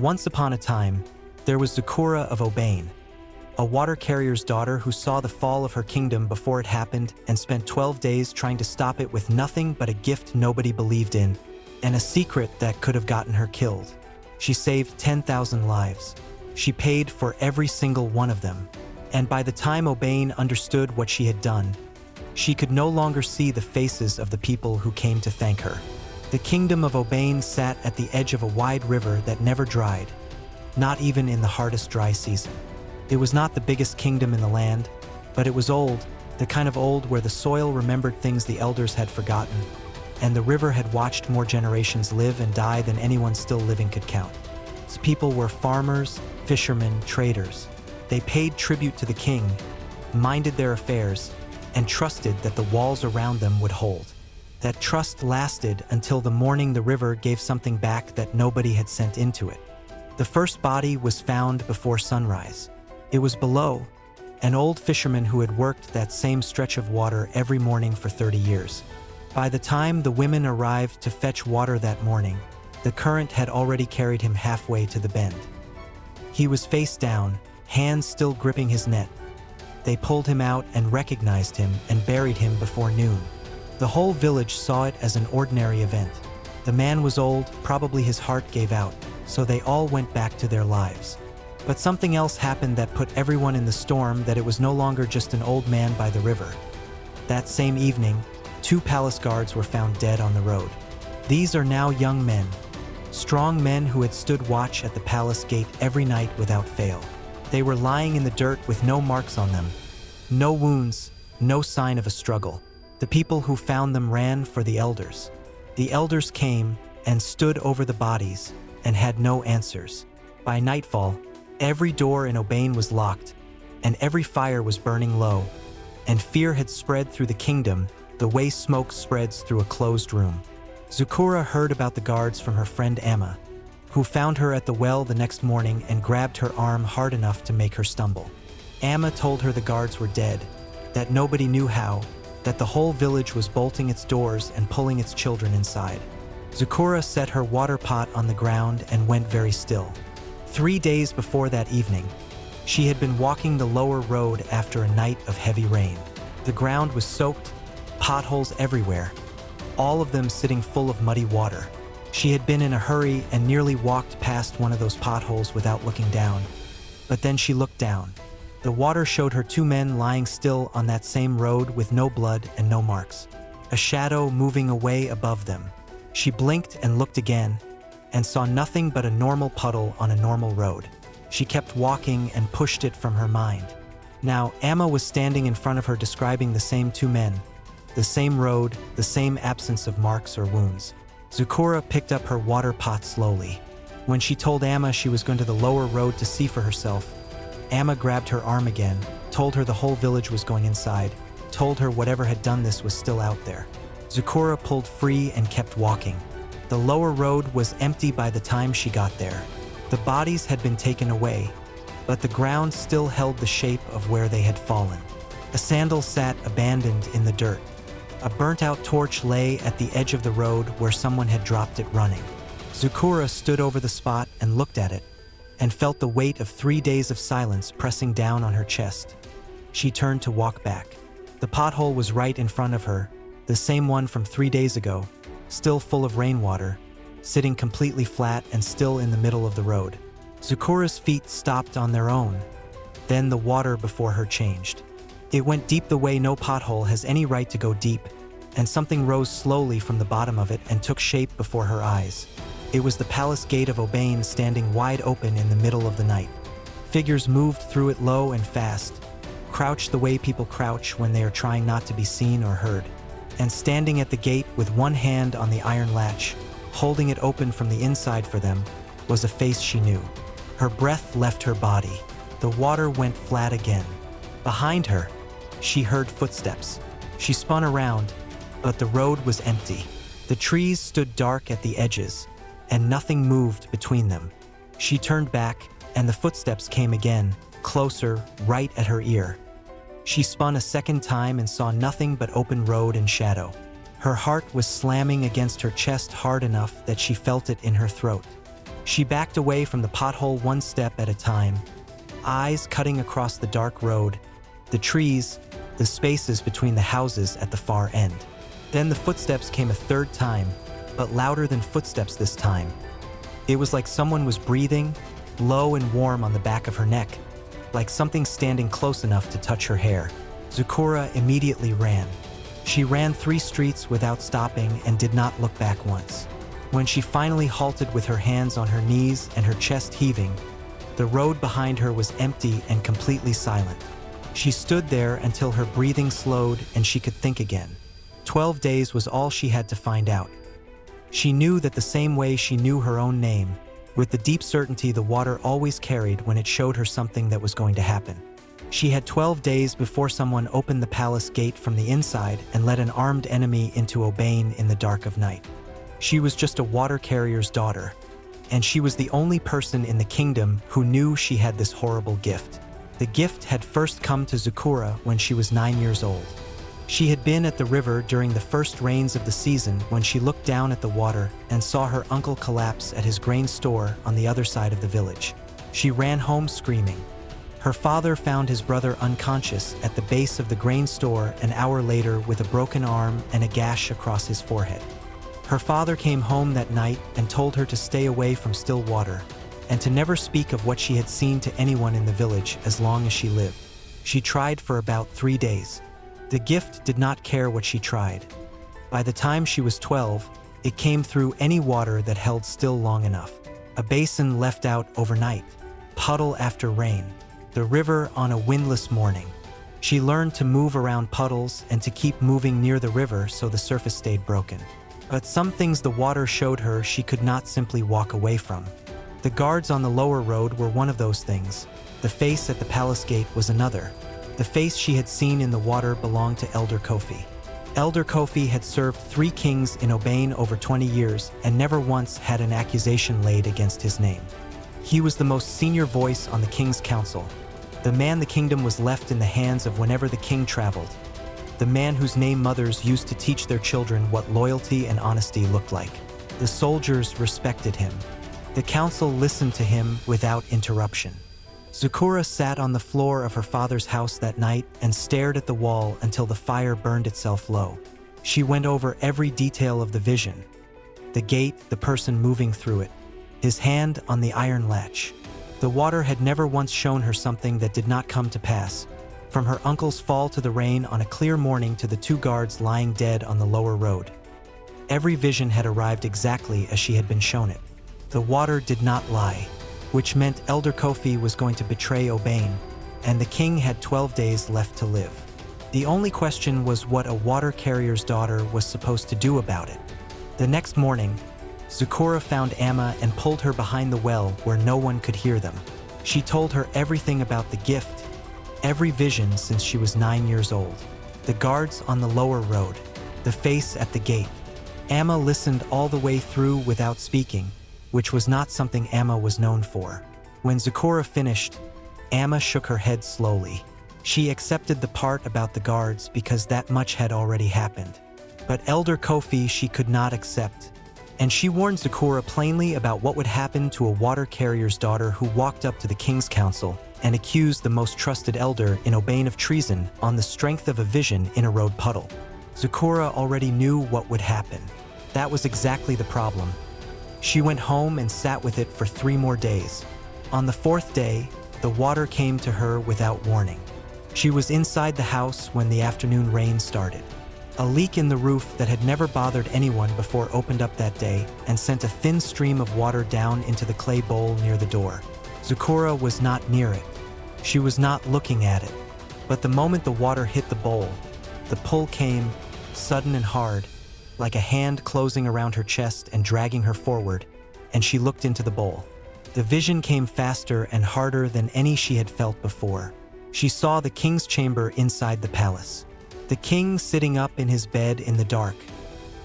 Once upon a time, there was Zukura of Obane, a water carrier's daughter who saw the fall of her kingdom before it happened and spent 12 days trying to stop it with nothing but a gift nobody believed in and a secret that could have gotten her killed. She saved 10,000 lives. She paid for every single one of them. And by the time Obane understood what she had done, she could no longer see the faces of the people who came to thank her. The kingdom of Obane sat at the edge of a wide river that never dried, not even in the hardest dry season. It was not the biggest kingdom in the land, but it was old, the kind of old where the soil remembered things the elders had forgotten, and the river had watched more generations live and die than anyone still living could count. Its people were farmers, fishermen, traders. They paid tribute to the king, minded their affairs, and trusted that the walls around them would hold. That trust lasted until the morning the river gave something back that nobody had sent into it. The first body was found before sunrise. It was below, an old fisherman who had worked that same stretch of water every morning for 30 years. By the time the women arrived to fetch water that morning, the current had already carried him halfway to the bend. He was face down, hands still gripping his net. They pulled him out and recognized him and buried him before noon. The whole village saw it as an ordinary event. The man was old, probably his heart gave out, so they all went back to their lives. But something else happened that put everyone in the storm, that it was no longer just an old man by the river. That same evening, 2 palace guards were found dead on the road. These are now young men, strong men who had stood watch at the palace gate every night without fail. They were lying in the dirt with no marks on them, no wounds, no sign of a struggle. The people who found them ran for the elders. The elders came and stood over the bodies and had no answers. By nightfall, every door in Obane was locked, and every fire was burning low, and fear had spread through the kingdom the way smoke spreads through a closed room. Zukura heard about the guards from her friend Amma, who found her at the well the next morning and grabbed her arm hard enough to make her stumble. Amma told her the guards were dead, that nobody knew how, that the whole village was bolting its doors and pulling its children inside. Zukura set her water pot on the ground and went very still. 3 days before that evening, she had been walking the lower road after a night of heavy rain. The ground was soaked, potholes everywhere, all of them sitting full of muddy water. She had been in a hurry and nearly walked past one of those potholes without looking down. But then she looked down. The water showed her 2 men lying still on that same road with no blood and no marks, a shadow moving away above them. She blinked and looked again, and saw nothing but a normal puddle on a normal road. She kept walking and pushed it from her mind. Now, Amma was standing in front of her describing the same 2 men, the same road, the same absence of marks or wounds. Zukura picked up her water pot slowly. When she told Amma she was going to the lower road to see for herself, Amma grabbed her arm again, told her the whole village was going inside, told her whatever had done this was still out there. Zukura pulled free and kept walking. The lower road was empty by the time she got there. The bodies had been taken away, but the ground still held the shape of where they had fallen. A sandal sat abandoned in the dirt. A burnt-out torch lay at the edge of the road where someone had dropped it running. Zukura stood over the spot and looked at it, and felt the weight of 3 days of silence pressing down on her chest. She turned to walk back. The pothole was right in front of her, the same one from 3 days ago, still full of rainwater, sitting completely flat and still in the middle of the road. Zukura's feet stopped on their own. Then the water before her changed. It went deep the way no pothole has any right to go deep, and something rose slowly from the bottom of it and took shape before her eyes. It was the palace gate of Obane standing wide open in the middle of the night. Figures moved through it low and fast, crouched the way people crouch when they are trying not to be seen or heard. And standing at the gate with one hand on the iron latch, holding it open from the inside for them, was a face she knew. Her breath left her body. The water went flat again. Behind her, she heard footsteps. She spun around, but the road was empty. The trees stood dark at the edges, and nothing moved between them. She turned back, and the footsteps came again, closer, right at her ear. She spun a second time and saw nothing but open road and shadow. Her heart was slamming against her chest hard enough that she felt it in her throat. She backed away from the pothole one step at a time, eyes cutting across the dark road, the trees, the spaces between the houses at the far end. Then the footsteps came a third time, but louder than footsteps this time. It was like someone was breathing, low and warm on the back of her neck, like something standing close enough to touch her hair. Zukura immediately ran. She ran 3 streets without stopping and did not look back once. When she finally halted with her hands on her knees and her chest heaving, the road behind her was empty and completely silent. She stood there until her breathing slowed and she could think again. 12 days was all she had to find out. She knew that the same way she knew her own name, with the deep certainty the water always carried when it showed her something that was going to happen. She had 12 days before someone opened the palace gate from the inside and let an armed enemy into Obane in the dark of night. She was just a water carrier's daughter, and she was the only person in the kingdom who knew she had this horrible gift. The gift had first come to Zukura when she was 9 years old. She had been at the river during the first rains of the season when she looked down at the water and saw her uncle collapse at his grain store on the other side of the village. She ran home screaming. Her father found his brother unconscious at the base of the grain store an hour later with a broken arm and a gash across his forehead. Her father came home that night and told her to stay away from still water and to never speak of what she had seen to anyone in the village as long as she lived. She tried for about 3 days. The gift did not care what she tried. By the time she was 12, it came through any water that held still long enough. A basin left out overnight, puddle after rain, the river on a windless morning. She learned to move around puddles and to keep moving near the river so the surface stayed broken. But some things the water showed her she could not simply walk away from. The guards on the lower road were one of those things. The face at the palace gate was another. The face she had seen in the water belonged to Elder Kofi. Elder Kofi had served 3 kings in Obane over 20 years and never once had an accusation laid against his name. He was the most senior voice on the king's council, the man the kingdom was left in the hands of whenever the king traveled, the man whose name mothers used to teach their children what loyalty and honesty looked like. The soldiers respected him. The council listened to him without interruption. Zukura sat on the floor of her father's house that night and stared at the wall until the fire burned itself low. She went over every detail of the vision. The gate, the person moving through it, his hand on the iron latch. The water had never once shown her something that did not come to pass, from her uncle's fall to the rain on a clear morning to the 2 guards lying dead on the lower road. Every vision had arrived exactly as she had been shown it. The water did not lie, which meant Elder Kofi was going to betray Obane, and the king had 12 days left to live. The only question was what a water carrier's daughter was supposed to do about it. The next morning, Zukura found Amma and pulled her behind the well where no one could hear them. She told her everything about the gift, every vision since she was 9 years old, the guards on the lower road, the face at the gate. Amma listened all the way through without speaking, which was not something Amma was known for. When Zukura finished, Amma shook her head slowly. She accepted the part about the guards because that much had already happened. But Elder Kofi she could not accept, and she warned Zukura plainly about what would happen to a water carrier's daughter who walked up to the king's council and accused the most trusted elder in Obane of treason on the strength of a vision in a road puddle. Zukura already knew what would happen. That was exactly the problem. She went home and sat with it for 3 more days. On the 4th day, the water came to her without warning. She was inside the house when the afternoon rain started. A leak in the roof that had never bothered anyone before opened up that day and sent a thin stream of water down into the clay bowl near the door. Zukura was not near it. She was not looking at it. But the moment the water hit the bowl, the pull came, sudden and hard, like a hand closing around her chest and dragging her forward, and she looked into the bowl. The vision came faster and harder than any she had felt before. She saw the king's chamber inside the palace. The king sitting up in his bed in the dark,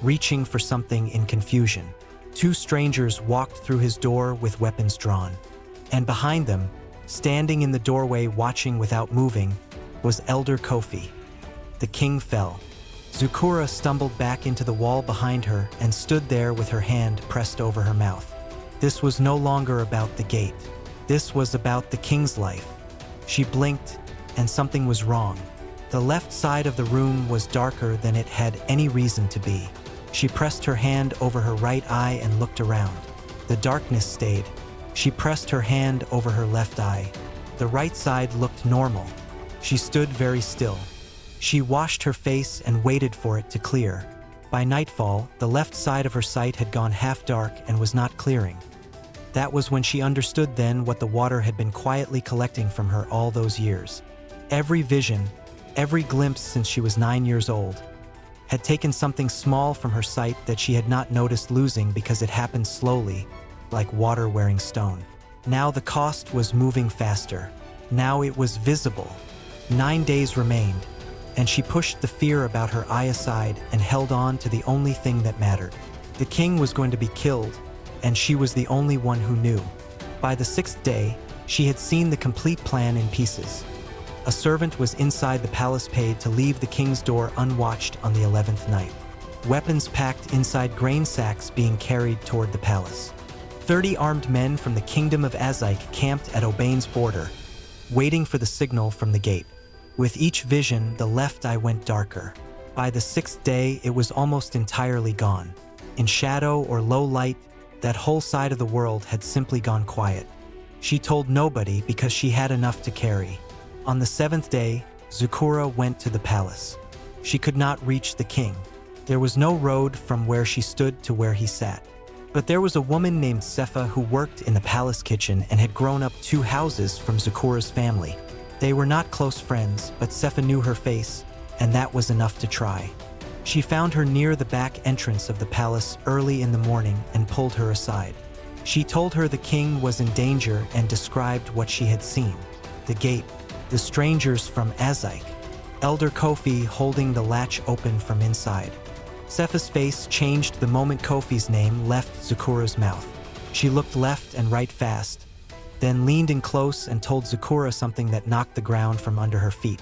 reaching for something in confusion. 2 strangers walked through his door with weapons drawn. And behind them, standing in the doorway watching without moving, was Elder Kofi. The king fell. Zukura stumbled back into the wall behind her and stood there with her hand pressed over her mouth. This was no longer about the gate. This was about the king's life. She blinked, and something was wrong. The left side of the room was darker than it had any reason to be. She pressed her hand over her right eye and looked around. The darkness stayed. She pressed her hand over her left eye. The right side looked normal. She stood very still. She washed her face and waited for it to clear. By nightfall, the left side of her sight had gone half dark and was not clearing. That was when she understood then what the water had been quietly collecting from her all those years. Every vision, every glimpse since she was 9 years old, had taken something small from her sight that she had not noticed losing because it happened slowly, like water wearing stone. Now the cost was moving faster. Now it was visible. 9 days remained, and she pushed the fear about her eye aside and held on to the only thing that mattered. The king was going to be killed, and she was the only one who knew. By the 6th day, she had seen the complete plan in pieces. A servant was inside the palace paid to leave the king's door unwatched on the 11th night. Weapons packed inside grain sacks being carried toward the palace. 30 armed men from the kingdom of Azik camped at Obane's border, waiting for the signal from the gate. With each vision, the left eye went darker. By the 6th day, it was almost entirely gone. In shadow or low light, that whole side of the world had simply gone quiet. She told nobody because she had enough to carry. On the 7th day, Zukura went to the palace. She could not reach the king. There was no road from where she stood to where he sat. But there was a woman named Sefa who worked in the palace kitchen and had grown up 2 houses from Zukura's family. They were not close friends, but Sefa knew her face, and that was enough to try. She found her near the back entrance of the palace early in the morning and pulled her aside. She told her the king was in danger and described what she had seen. The gate, the strangers from Azik, Elder Kofi holding the latch open from inside. Sefa's face changed the moment Kofi's name left Zukura's mouth. She looked left and right fast, then leaned in close and told Zukura something that knocked the ground from under her feet.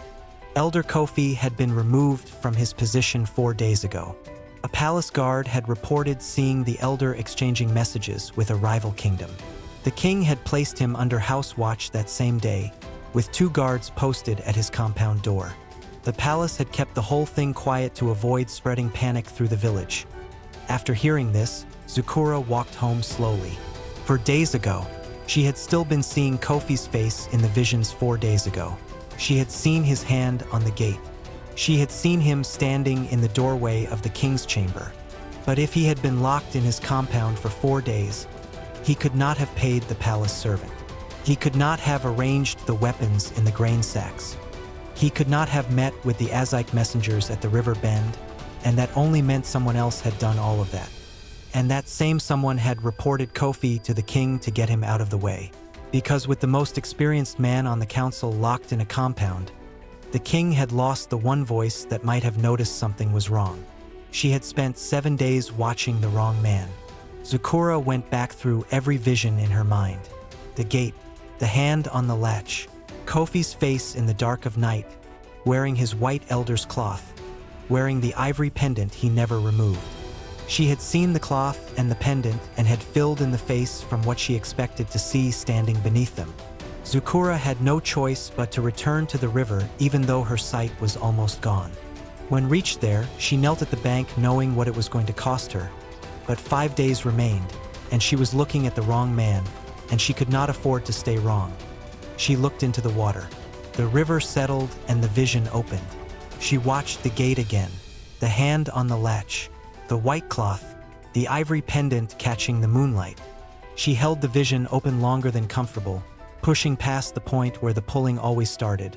Elder Kofi had been removed from his position 4 days ago. A palace guard had reported seeing the elder exchanging messages with a rival kingdom. The king had placed him under house watch that same day, with 2 guards posted at his compound door. The palace had kept the whole thing quiet to avoid spreading panic through the village. After hearing this, Zukura walked home slowly. For days ago, she had still been seeing Kofi's face in the visions 4 days ago. She had seen his hand on the gate. She had seen him standing in the doorway of the king's chamber. But if he had been locked in his compound for 4 days, he could not have paid the palace servant. He could not have arranged the weapons in the grain sacks. He could not have met with the Azik messengers at the river bend, and that only meant someone else had done all of that. And that same someone had reported Kofi to the king to get him out of the way. Because with the most experienced man on the council locked in a compound, the king had lost the one voice that might have noticed something was wrong. She had spent 7 days watching the wrong man. Zukura went back through every vision in her mind. The gate, the hand on the latch, Kofi's face in the dark of night, wearing his white elder's cloth, wearing the ivory pendant he never removed. She had seen the cloth and the pendant and had filled in the face from what she expected to see standing beneath them. Zukura had no choice but to return to the river even though her sight was almost gone. When reached there, she knelt at the bank knowing what it was going to cost her. But 5 days remained, and she was looking at the wrong man, and she could not afford to stay wrong. She looked into the water. The river settled and the vision opened. She watched the gate again, the hand on the latch, the white cloth, the ivory pendant catching the moonlight. She held the vision open longer than comfortable, pushing past the point where the pulling always started,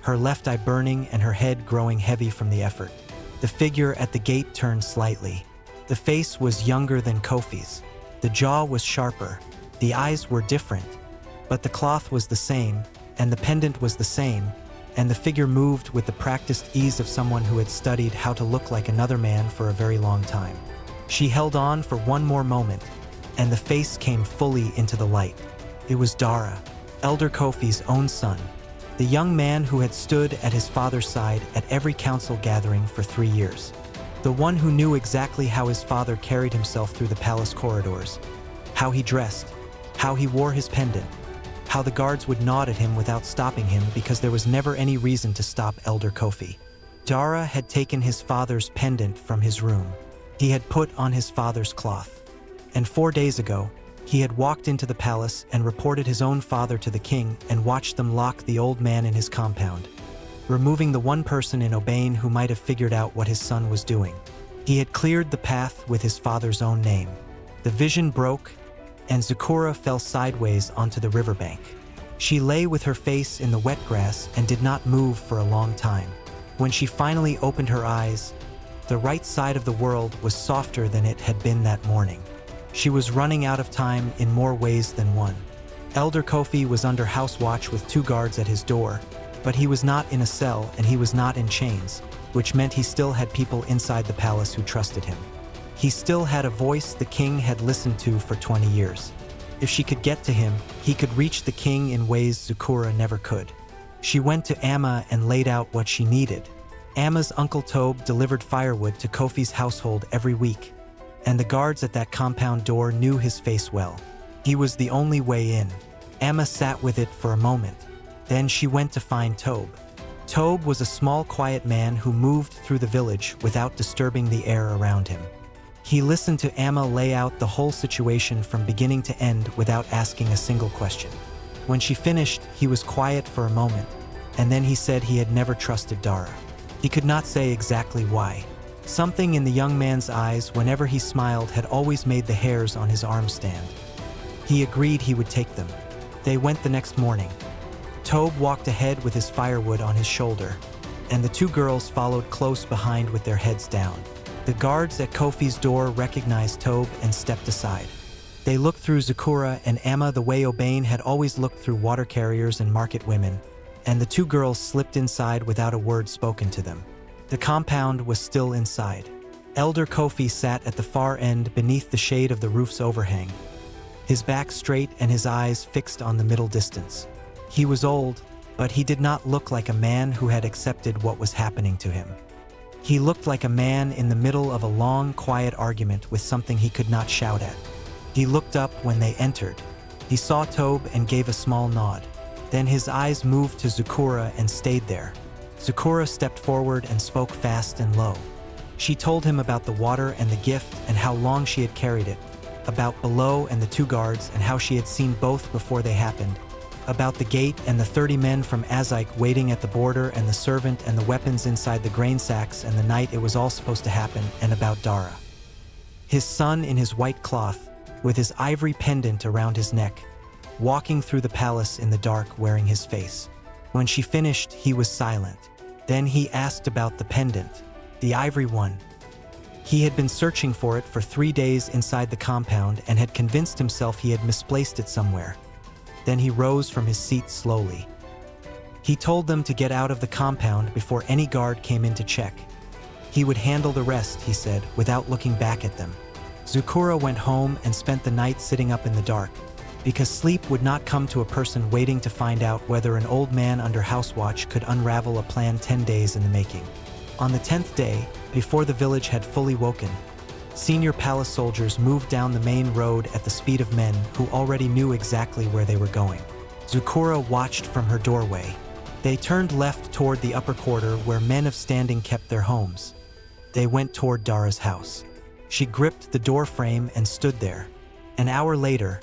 her left eye burning and her head growing heavy from the effort. The figure at the gate turned slightly. The face was younger than Kofi's. The jaw was sharper. The eyes were different. But the cloth was the same, and the pendant was the same, and the figure moved with the practiced ease of someone who had studied how to look like another man for a very long time. She held on for one more moment, and the face came fully into the light. It was Dara, Elder Kofi's own son, the young man who had stood at his father's side at every council gathering for 3 years. The one who knew exactly how his father carried himself through the palace corridors. how he dressed, how he wore his pendant, how the guards would nod at him without stopping him because there was never any reason to stop Elder Kofi. Dara had taken his father's pendant from his room. He had put on his father's cloth. And 4 days ago, he had walked into the palace and reported his own father to the king and watched them lock the old man in his compound, removing the one person in Obane who might have figured out what his son was doing. He had cleared the path with his father's own name. The vision broke, and Zukura fell sideways onto the riverbank. She lay with her face in the wet grass and did not move for a long time. When she finally opened her eyes, the right side of the world was softer than it had been that morning. She was running out of time in more ways than one. Elder Kofi was under house watch with 2 guards at his door, but he was not in a cell and he was not in chains, which meant he still had people inside the palace who trusted him. He still had a voice the king had listened to for 20 years. If she could get to him, he could reach the king in ways Zukura never could. She went to Amma and laid out what she needed. Amma's Uncle Tobe delivered firewood to Kofi's household every week, and the guards at that compound door knew his face well. He was the only way in. Amma sat with it for a moment. Then she went to find Tobe. Tobe was a small, quiet man who moved through the village without disturbing the air around him. He listened to Amma lay out the whole situation from beginning to end without asking a single question. When she finished, he was quiet for a moment, and then he said he had never trusted Dara. He could not say exactly why. Something in the young man's eyes whenever he smiled had always made the hairs on his arms stand. He agreed he would take them. They went the next morning. Tobe walked ahead with his firewood on his shoulder, and the 2 girls followed close behind with their heads down. The guards at Kofi's door recognized Tobe and stepped aside. They looked through Zukura and Amma the way Obane had always looked through water carriers and market women, and the 2 girls slipped inside without a word spoken to them. The compound was still inside. Elder Kofi sat at the far end beneath the shade of the roof's overhang, his back straight and his eyes fixed on the middle distance. He was old, but he did not look like a man who had accepted what was happening to him. He looked like a man in the middle of a long, quiet argument with something he could not shout at. He looked up when they entered. He saw Tobe and gave a small nod. Then his eyes moved to Zukura and stayed there. Zukura stepped forward and spoke fast and low. She told him about the water and the gift and how long she had carried it, about below and the 2 guards and how she had seen both before they happened, about the gate and the 30 men from Azik waiting at the border and the servant and the weapons inside the grain sacks and the night it was all supposed to happen, and about Dara. His son in his white cloth, with his ivory pendant around his neck, walking through the palace in the dark wearing his face. When she finished, he was silent. Then he asked about the pendant, the ivory one. He had been searching for it for 3 days inside the compound and had convinced himself he had misplaced it somewhere. Then he rose from his seat slowly. He told them to get out of the compound before any guard came in to check. He would handle the rest, he said, without looking back at them. Zukura went home and spent the night sitting up in the dark, because sleep would not come to a person waiting to find out whether an old man under house watch could unravel a plan 10 days in the making. On the 10th day, before the village had fully woken, senior palace soldiers moved down the main road at the speed of men who already knew exactly where they were going. Zukura watched from her doorway. They turned left toward the upper quarter where men of standing kept their homes. They went toward Dara's house. She gripped the door frame and stood there. An hour later,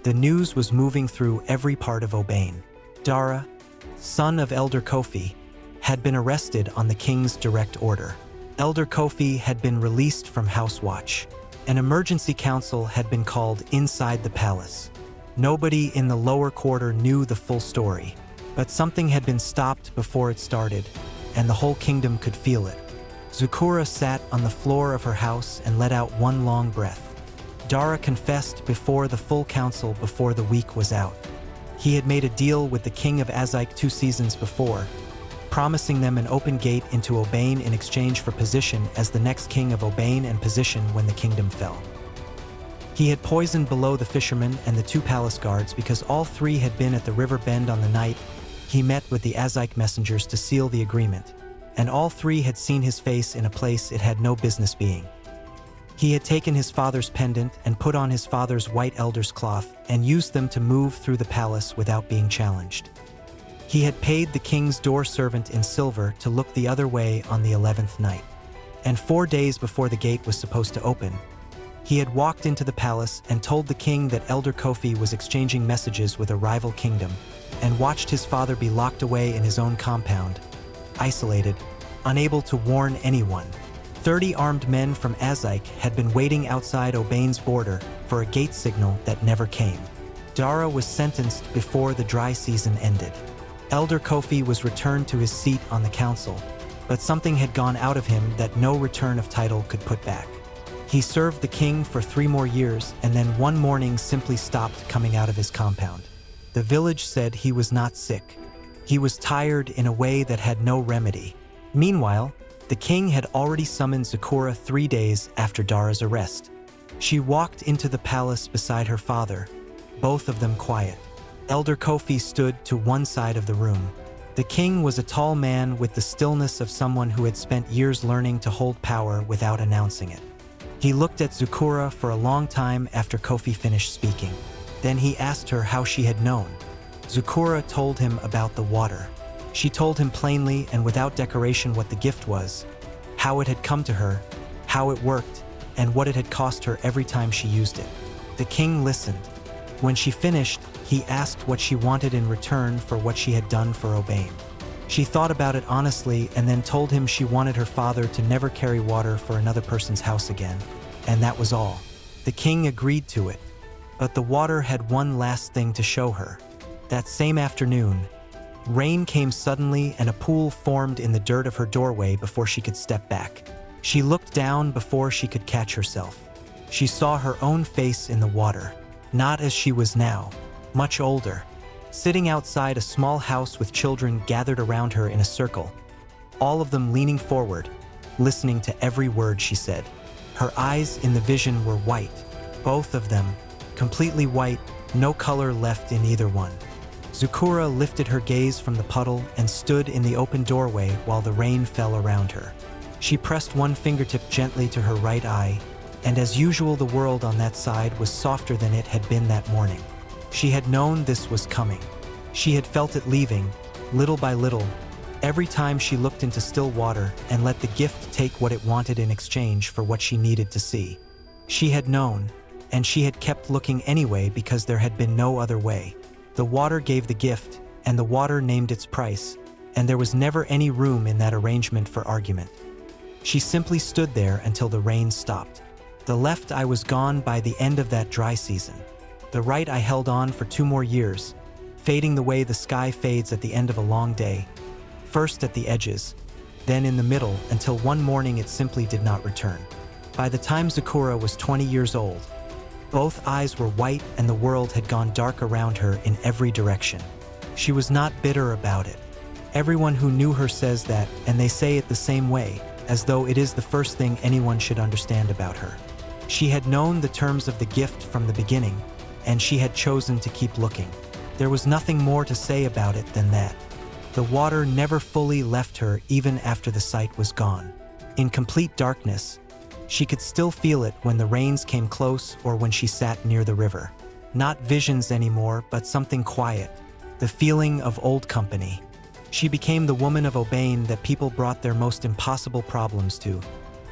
the news was moving through every part of Obane. Dara, son of Elder Kofi, had been arrested on the king's direct order. Elder Kofi had been released from house watch. An emergency council had been called inside the palace. Nobody in the lower quarter knew the full story, but something had been stopped before it started, and the whole kingdom could feel it. Zukura sat on the floor of her house and let out one long breath. Dara confessed before the full council before the week was out. He had made a deal with the king of Azik 2 seasons before, promising them an open gate into Obane in exchange for position as the next king of Obane and position when the kingdom fell. He had poisoned below the fishermen and the 2 palace guards because all 3 had been at the river bend on the night he met with the Azik messengers to seal the agreement, and all 3 had seen his face in a place it had no business being. He had taken his father's pendant and put on his father's white elder's cloth and used them to move through the palace without being challenged. He had paid the king's door servant in silver to look the other way on the 11th night. And 4 days before the gate was supposed to open, he had walked into the palace and told the king that Elder Kofi was exchanging messages with a rival kingdom and watched his father be locked away in his own compound, isolated, unable to warn anyone. 30 armed men from Azik had been waiting outside Obane's border for a gate signal that never came. Dara was sentenced before the dry season ended. Elder Kofi was returned to his seat on the council, but something had gone out of him that no return of title could put back. He served the king for 3 more years and then one morning simply stopped coming out of his compound. The village said he was not sick. He was tired in a way that had no remedy. Meanwhile, the king had already summoned Zukura 3 days after Dara's arrest. She walked into the palace beside her father, both of them quiet. Elder Kofi stood to one side of the room. The king was a tall man with the stillness of someone who had spent years learning to hold power without announcing it. He looked at Zukura for a long time after Kofi finished speaking. Then he asked her how she had known. Zukura told him about the water. She told him plainly and without decoration what the gift was, how it had come to her, how it worked, and what it had cost her every time she used it. The king listened. When she finished, he asked what she wanted in return for what she had done for Obane. She thought about it honestly and then told him she wanted her father to never carry water for another person's house again, and that was all. The king agreed to it, but the water had one last thing to show her. That same afternoon, rain came suddenly and a pool formed in the dirt of her doorway before she could step back. She looked down before she could catch herself. She saw her own face in the water, not as she was now, much older, sitting outside a small house with children gathered around her in a circle, all of them leaning forward, listening to every word she said. Her eyes in the vision were white, both of them, completely white, no color left in either one. Zukura lifted her gaze from the puddle and stood in the open doorway while the rain fell around her. She pressed one fingertip gently to her right eye, and as usual the world on that side was softer than it had been that morning. She had known this was coming. She had felt it leaving, little by little, every time she looked into still water and let the gift take what it wanted in exchange for what she needed to see. She had known, and she had kept looking anyway because there had been no other way. The water gave the gift, and the water named its price, and there was never any room in that arrangement for argument. She simply stood there until the rain stopped. The left eye was gone by the end of that dry season. The right eye held on for 2 more years, fading the way the sky fades at the end of a long day, first at the edges, then in the middle, until one morning it simply did not return. By the time Zukura was 20 years old, both eyes were white and the world had gone dark around her in every direction. She was not bitter about it. Everyone who knew her says that, and they say it the same way, as though it is the first thing anyone should understand about her. She had known the terms of the gift from the beginning, and she had chosen to keep looking. There was nothing more to say about it than that. The water never fully left her even after the sight was gone. In complete darkness, she could still feel it when the rains came close or when she sat near the river. Not visions anymore, but something quiet, the feeling of old company. She became the woman of Obane that people brought their most impossible problems to,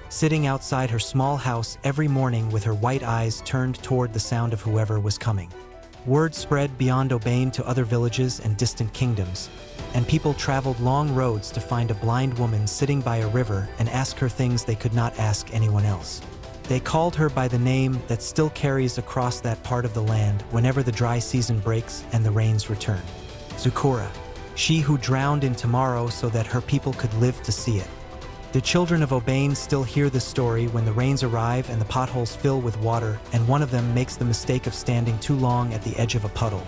sitting outside her small house every morning with her white eyes turned toward the sound of whoever was coming. Word spread beyond Obane to other villages and distant kingdoms, and people traveled long roads to find a blind woman sitting by a river and ask her things they could not ask anyone else. They called her by the name that still carries across that part of the land whenever the dry season breaks and the rains return. Zukura, she who drowned in tomorrow so that her people could live to see it. The children of Obane still hear this story when the rains arrive and the potholes fill with water, and one of them makes the mistake of standing too long at the edge of a puddle,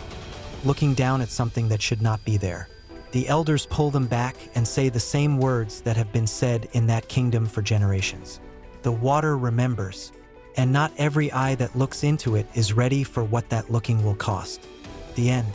looking down at something that should not be there. The elders pull them back and say the same words that have been said in that kingdom for generations. The water remembers, and not every eye that looks into it is ready for what that looking will cost. The end.